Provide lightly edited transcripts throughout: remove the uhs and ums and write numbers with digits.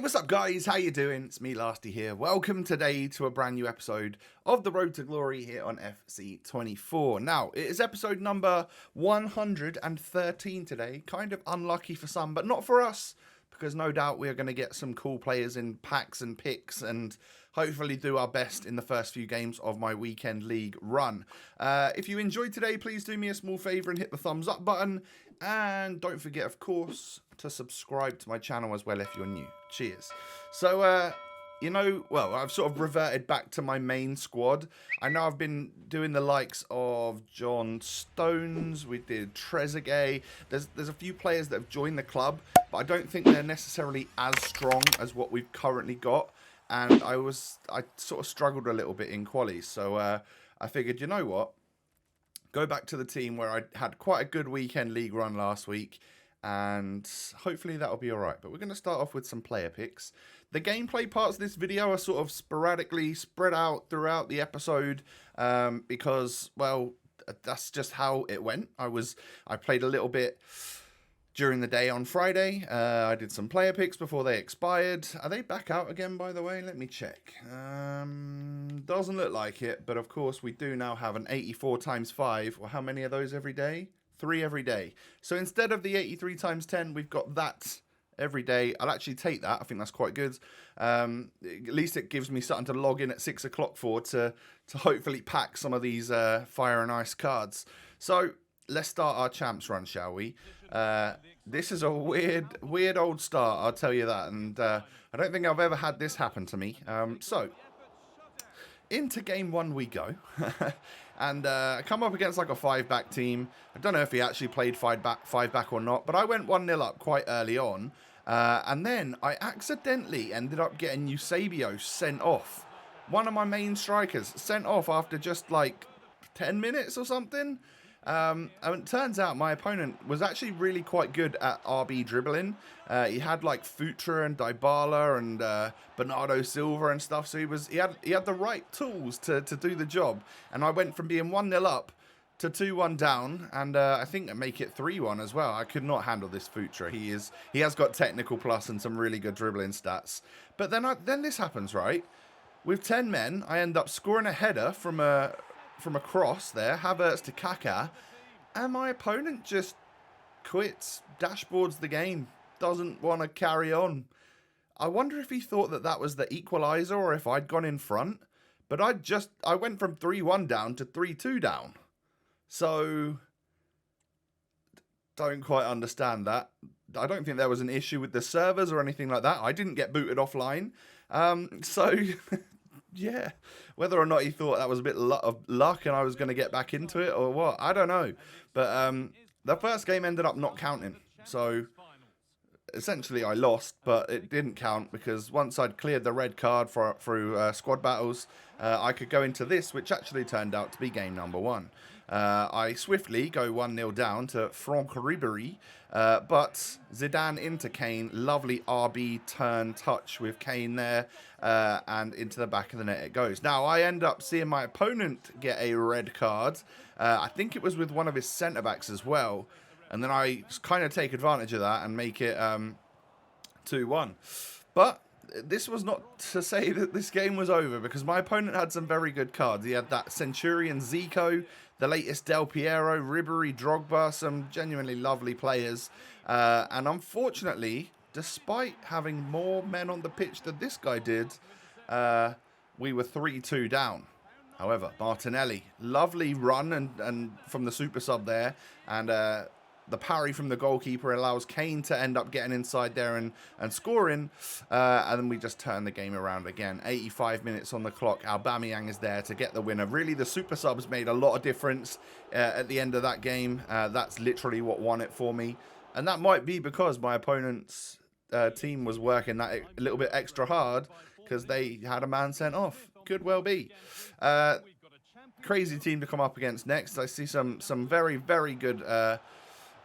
What's up guys, how you doing? It's me, Lasty here. Welcome today to a brand new episode of The Road to Glory here on FC24. Now, it is episode number 113 today. Kind of unlucky for some, but not for us, because no doubt we're going to get some cool players in packs and picks and hopefully do our best in the first few games of my weekend league run. If you enjoyed today, please do me a small favour and hit the thumbs up button. And don't forget, of course, to subscribe to my channel as well if you're new. Cheers. So, I've sort of reverted back to my main squad. I know I've been doing the likes of John Stones. We did Trezeguet. There's a few players that have joined the club, but I don't think they're necessarily as strong as what we've currently got. And I sort of struggled a little bit in qualies. So I figured, you know what? Go back to the team where I had quite a good weekend league run last week, and hopefully that'll be all right. But we're going to start off with some player picks. The gameplay parts of this video are sort of sporadically spread out throughout the episode because, well, that's just how it went. I played a little bit during the day on Friday. I did some player picks before they expired. Are they back out again, by the way? Let me check. Doesn't look like it, but of course we do now have an 84 times 5. Well, how many of those every day? 3 every day. So instead of the 83 times 10, we've got that every day. I'll actually take that. I think that's quite good. At least it gives me something to log in at 6 o'clock for to hopefully pack some of these Fire and Ice cards. So let's start our champs run, shall we? This is a weird old start, I'll tell you that. And I don't think I've ever had this happen to me. So into game 1 we go. And come up against like a 5-back team. I don't know if he actually played 5-back or not, but I went 1-0 up quite early on. And then I accidentally ended up getting Eusebio sent off. One of my main strikers sent off after just like 10 minutes or something. And it turns out my opponent was actually really quite good at RB dribbling. He had like Futra and Dybala and Bernardo Silva and stuff. So he had the right tools to do the job. And I went from being 1-0 up to 2-1 down, and I think I make it 3-1 as well. I could not handle this Futra. He has got technical plus and some really good dribbling stats. But then this happens, right? With 10 men, I end up scoring a header from a cross there, Havertz to Kaká, and my opponent just quits, dashboards the game, doesn't want to carry on. I wonder if he thought that was the equaliser or if I'd gone in front, but I went from 3-1 down to 3-2 down. So, don't quite understand that. I don't think there was an issue with the servers or anything like that. I didn't get booted offline. So... yeah, whether or not he thought that was a bit of luck and I was going to get back into it or what, I don't know. But the first game ended up not counting. So essentially I lost, but it didn't count because once I'd cleared the red card through squad battles, I could go into this, which actually turned out to be game number 1. I swiftly go 1-0 down to Franck Ribéry, but Zidane into Kane, lovely RB turn touch with Kane there, and into the back of the net it goes. Now, I end up seeing my opponent get a red card. I think it was with one of his centre-backs as well, and then I kind of take advantage of that and make it 2-1. But this was not to say that this game was over, because my opponent had some very good cards. He had that Centurion Zico, the latest Del Piero, Ribéry, Drogba, some genuinely lovely players. And unfortunately, despite having more men on the pitch than this guy did, we were 3-2 down. However, Martinelli, lovely run and from the super sub there, and the parry from the goalkeeper allows Kane to end up getting inside there and scoring. And then we just turn the game around again. 85 minutes on the clock. Aubameyang is there to get the winner. Really, the super subs made a lot of difference at the end of that game. That's literally what won it for me. And that might be because my opponent's team was working that a little bit extra hard because they had a man sent off. Could well be. Crazy team to come up against next. I see some very, very good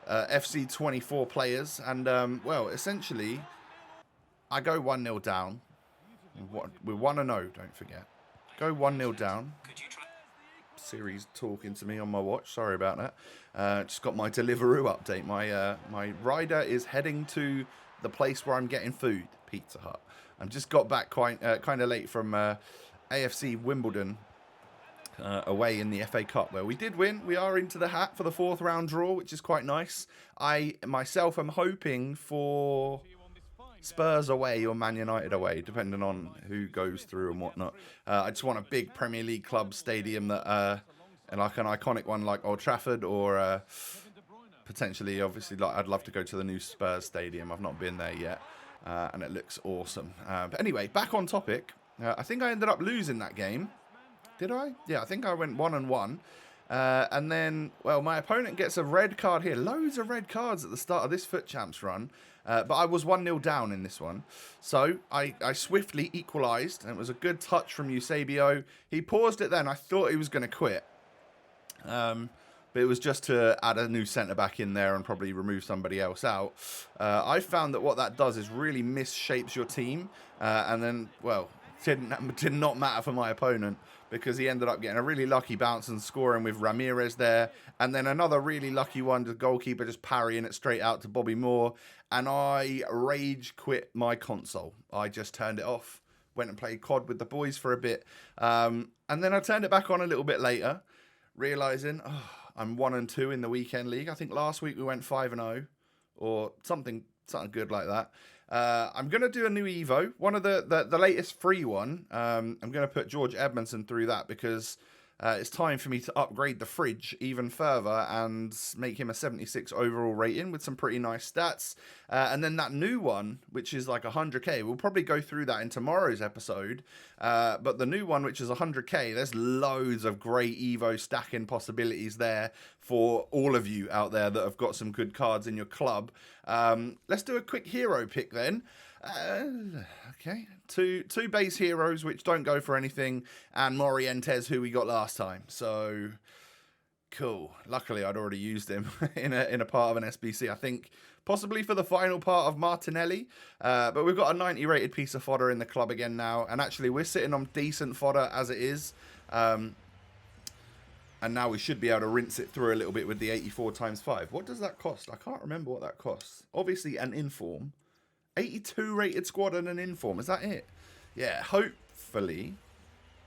FC24 players, and well, essentially I go 1-0 down. We're 1-0, don't forget. Go 1-0 down. Siri's talking to me on my watch, sorry about that. Just got my Deliveroo update. My rider is heading to the place where I'm getting food. Pizza Hut. I just got back quite kind of late from AFC Wimbledon away in the FA Cup, where we did win. We are into the hat for the 4th round draw, which is quite nice. I myself am hoping for Spurs away or Man United away, depending on who goes through and whatnot. I just want a big Premier League club stadium that, and like an iconic one like Old Trafford, or potentially, obviously, like I'd love to go to the new Spurs stadium. I've not been there yet, and it looks awesome. But anyway, back on topic. I think I ended up losing that game. Did I? Yeah, I think I went 1-1. And then, well, my opponent gets a red card here. Loads of red cards at the start of this Foot Champs run. But I was 1-0 down in this one. So I swiftly equalised. And it was a good touch from Eusebio. He paused it then. I thought he was going to quit. But it was just to add a new centre-back in there and probably remove somebody else out. I found that what that does is really misshapes your team. And then, well, did not matter for my opponent, because he ended up getting a really lucky bounce and scoring with Ramirez there. And then another really lucky one, the goalkeeper just parrying it straight out to Bobby Moore. And I rage quit my console. I just turned it off, went and played COD with the boys for a bit. And then I turned it back on a little bit later, realising, I'm 1-2 in the weekend league. I think last week we went 5-0 or something good like that. I'm going to do a new Evo, one of the latest free one. I'm going to put George Edmondson through that, because it's time for me to upgrade the fridge even further and make him a 76 overall rating with some pretty nice stats. And then that new one, which is like 100k, we'll probably go through that in tomorrow's episode. But the new one, which is 100k, there's loads of great Evo stacking possibilities there for all of you out there that have got some good cards in your club. Let's do a quick hero pick then. Okay, two base heroes which don't go for anything, and Morientes, who we got last time. So cool. Luckily, I'd already used him in a part of an SBC. I think possibly for the final part of Martinelli. But we've got a 90 rated piece of fodder in the club again now, and actually we're sitting on decent fodder as it is. And now we should be able to rinse it through a little bit with the 84 times 5. What does that cost? I can't remember what that costs. Obviously an inform. 82 rated squad and an inform. Is that it? Yeah, hopefully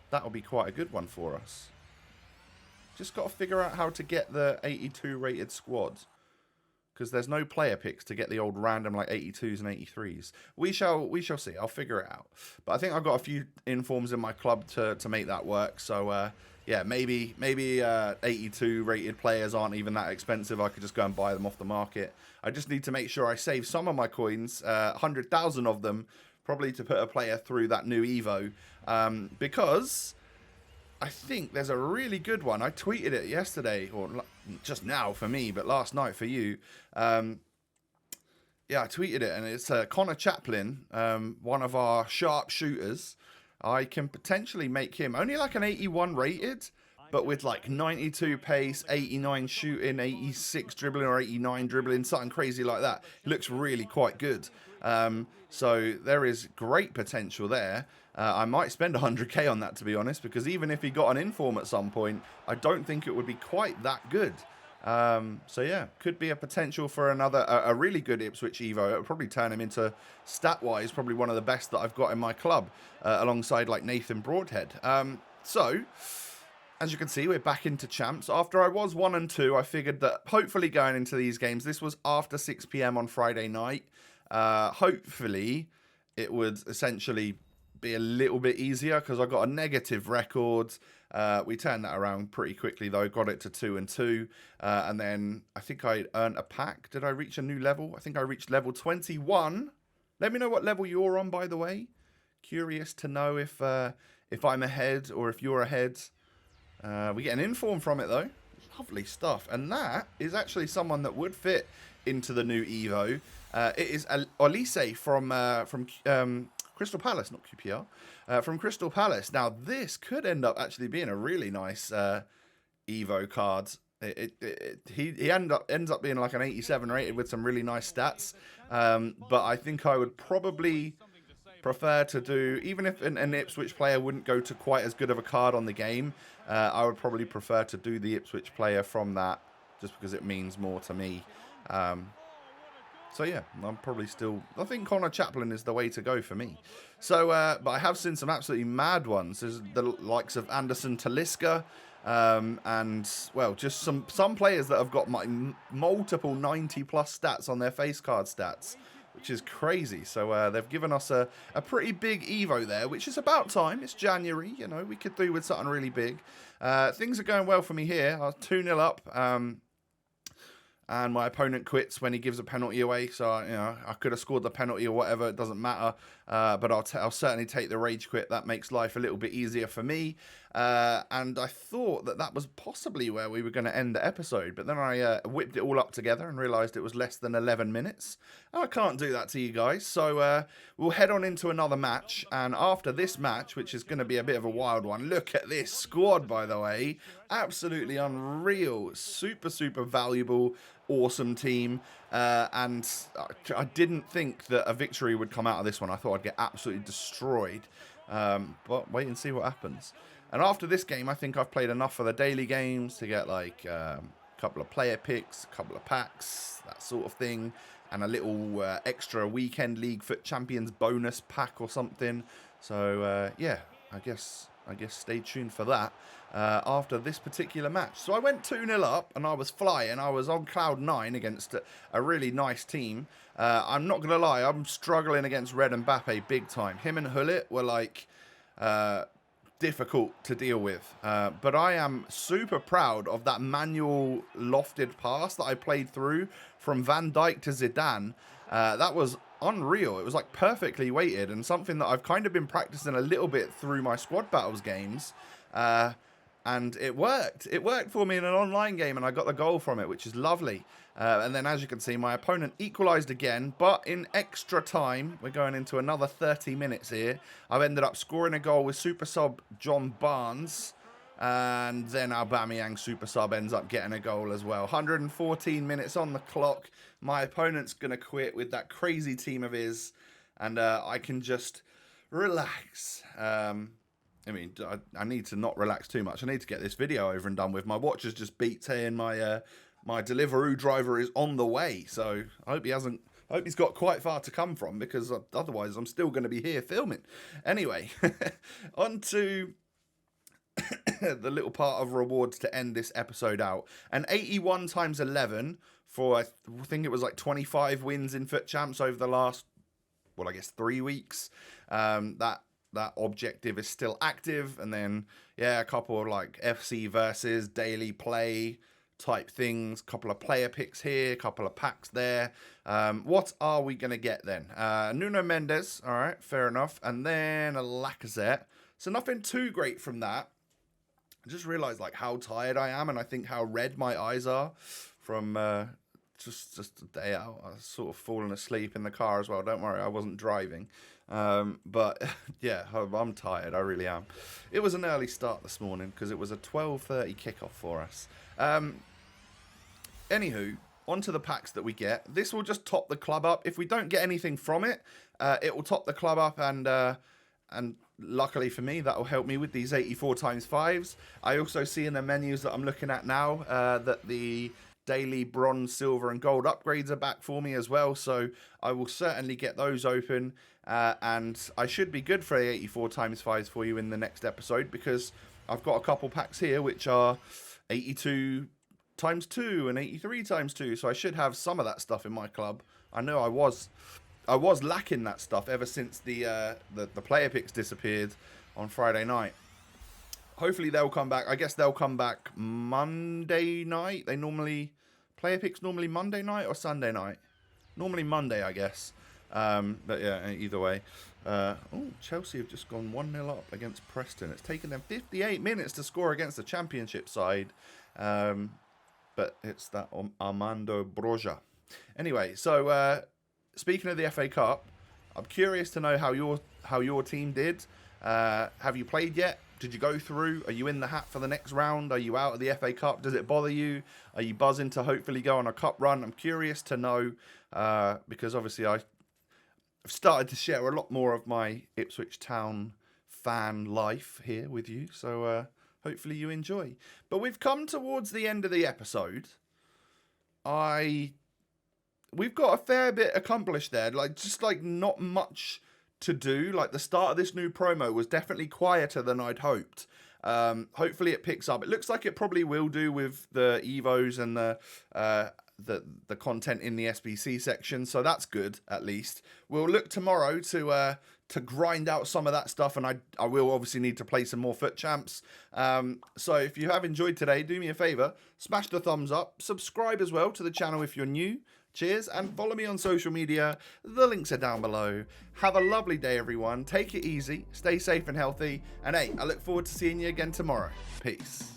that'll be quite a good one for us. Just got to figure out how to get the 82 rated squad, because there's no player picks to get the old random like 82s and 83s. We shall see. I'll figure it out. But I think I've got a few informs in my club to make that work. So yeah, maybe 82 rated players aren't even that expensive. I could just go and buy them off the market. I just need to make sure I save some of my coins, 100,000 of them, probably to put a player through that new Evo, because I think there's a really good one. I tweeted it yesterday, or just now for me, but last night for you. Yeah, I tweeted it, and it's Connor Chaplin, one of our sharp shooters. I can potentially make him only like an 81 rated, but with like 92 pace, 89 shooting, 86 dribbling, or 89 dribbling, something crazy like that. It looks really quite good. So there is great potential there. I might spend 100k on that, to be honest, because even if he got an inform at some point, I don't think it would be quite that good. So yeah, could be a potential for another, a really good Ipswich Evo. It would probably turn him into, stat-wise, probably one of the best that I've got in my club, alongside like Nathan Broadhead. So, as you can see, we're back into champs. After I was 1-2, I figured that hopefully going into these games, this was after 6 PM on Friday night, hopefully it would essentially be a little bit easier, because I got a negative record. We turned that around pretty quickly though, got it to 2-2, and then I think I earned a pack. Did I reach a new level? I think I reached level 21. Let me know what level you're on, by the way. Curious to know if I'm ahead or if you're ahead. We get an inform from it though. Lovely stuff. And that is actually someone that would fit into the new Evo. It is Olise from Crystal Palace, not QPR, from Crystal Palace. Now, this could end up actually being a really nice Evo card. He ends up being like an 87 rated with some really nice stats. But I think I would probably prefer to do, even if an Ipswich player wouldn't go to quite as good of a card on the game, I would probably prefer to do the Ipswich player from that, just because it means more to me. So yeah, I'm probably still. I think Connor Chaplin is the way to go for me. So, but I have seen some absolutely mad ones. There's the likes of Anderson Talisca, and well, just some players that have got multiple 90+ stats on their face card stats, which is crazy. So they've given us a pretty big Evo there, which is about time. It's January, you know, we could do with something really big. Things are going well for me here. I was 2-0 up. And my opponent quits when he gives a penalty away. So, you know, I could have scored the penalty or whatever. It doesn't matter. But I'll certainly take the rage quit. That makes life a little bit easier for me. And I thought that was possibly where we were going to end the episode. But then I whipped it all up together and realised it was less than 11 minutes. And I can't do that to you guys. So we'll head on into another match. And after this match, which is going to be a bit of a wild one. Look at this squad, by the way. Absolutely unreal. Super, super valuable. Awesome team, and I didn't think that a victory would come out of this one. I thought I'd get absolutely destroyed, but wait and see what happens. And after this game, I think I've played enough for the daily games to get like a couple of player picks, a couple of packs, that sort of thing, and a little extra weekend League Foot Champions bonus pack or something. So yeah, I guess stay tuned for that after this particular match. So I went 2-0 up and I was flying. I was on cloud 9 against a really nice team. I'm not going to lie, I'm struggling against Red Mbappe big time. Him and Hullet were like difficult to deal with. But I am super proud of that manual lofted pass that I played through from Van Dijk to Zidane. That was unreal. It was like perfectly weighted and something that I've kind of been practicing a little bit through my squad battles games. And it worked. It worked for me in an online game and I got the goal from it, which is lovely. And then as you can see, my opponent equalised again, but in extra time. We're going into another 30 minutes here. I've ended up scoring a goal with super sub John Barnes. And then Aubameyang super sub ends up getting a goal as well. 114 minutes on the clock. My opponent's going to quit with that crazy team of his. And I can just relax. I mean, I need to not relax too much. I need to get this video over and done with. My watch has just beat saying my Deliveroo driver is on the way. So I hope he's got quite far to come from, because otherwise I'm still going to be here filming. Anyway, on to the little part of rewards to end this episode out. An 81 times 11 for, I think it was like 25 wins in Foot Champs over the last, well, I guess 3 weeks. That objective is still active. And then, yeah, a couple of like FC versus daily play type things. Couple of player picks here, couple of packs there. What are we going to get then? Nuno Mendes, all right, fair enough. And then a Lacazette. So nothing too great from that. I just realised like how tired I am, and I think how red my eyes are from just a day out. I was sort of falling asleep in the car as well. Don't worry, I wasn't driving. But yeah, I'm tired. I really am. It was an early start this morning because it was a 12:30 kickoff for us. Anywho, onto the packs that we get. This will just top the club up. If we don't get anything from it, it will top the club up, and luckily for me, that will help me with these 84 times 5s. I also see in the menus that I'm looking at now that the daily bronze, silver and gold upgrades are back for me as well. So I will certainly get those open. And I should be good for the 84 times 5s for you in the next episode, because I've got a couple packs here which are 82 times 2 and 83 times 2. So I should have some of that stuff in my club. I know I was lacking that stuff ever since the player picks disappeared on Friday night. Hopefully they'll come back. I guess they'll come back Monday night. Player picks normally Monday night or Sunday night. Normally Monday, I guess. But yeah, either way. Chelsea have just gone 1-0 up against Preston. It's taken them 58 minutes to score against the Championship side. But it's that Armando Broja. Anyway, so speaking of the FA Cup, I'm curious to know how your team did. Have you played yet? Did you go through? Are you in the hat for the next round? Are you out of the FA Cup? Does it bother you? Are you buzzing to hopefully go on a cup run? I'm curious to know, because obviously I've started to share a lot more of my Ipswich Town fan life here with you. So hopefully you enjoy. But we've come towards the end of the episode. I we've got a fair bit accomplished there. Like, just like not much to do. Like, the start of this new promo was definitely quieter than I'd hoped. Hopefully it picks up. It looks like it probably will do with the Evos and the content in the SBC section, so that's good. At least we'll look tomorrow to grind out some of that stuff, and I will obviously need to play some more FUT champs. So if you have enjoyed today, do me a favor, smash the thumbs up, subscribe as well to the channel if you're new. Cheers, and follow me on social media. The links are down below. Have a lovely day, everyone. Take it easy, stay safe and healthy, and hey, I look forward to seeing you again tomorrow. Peace.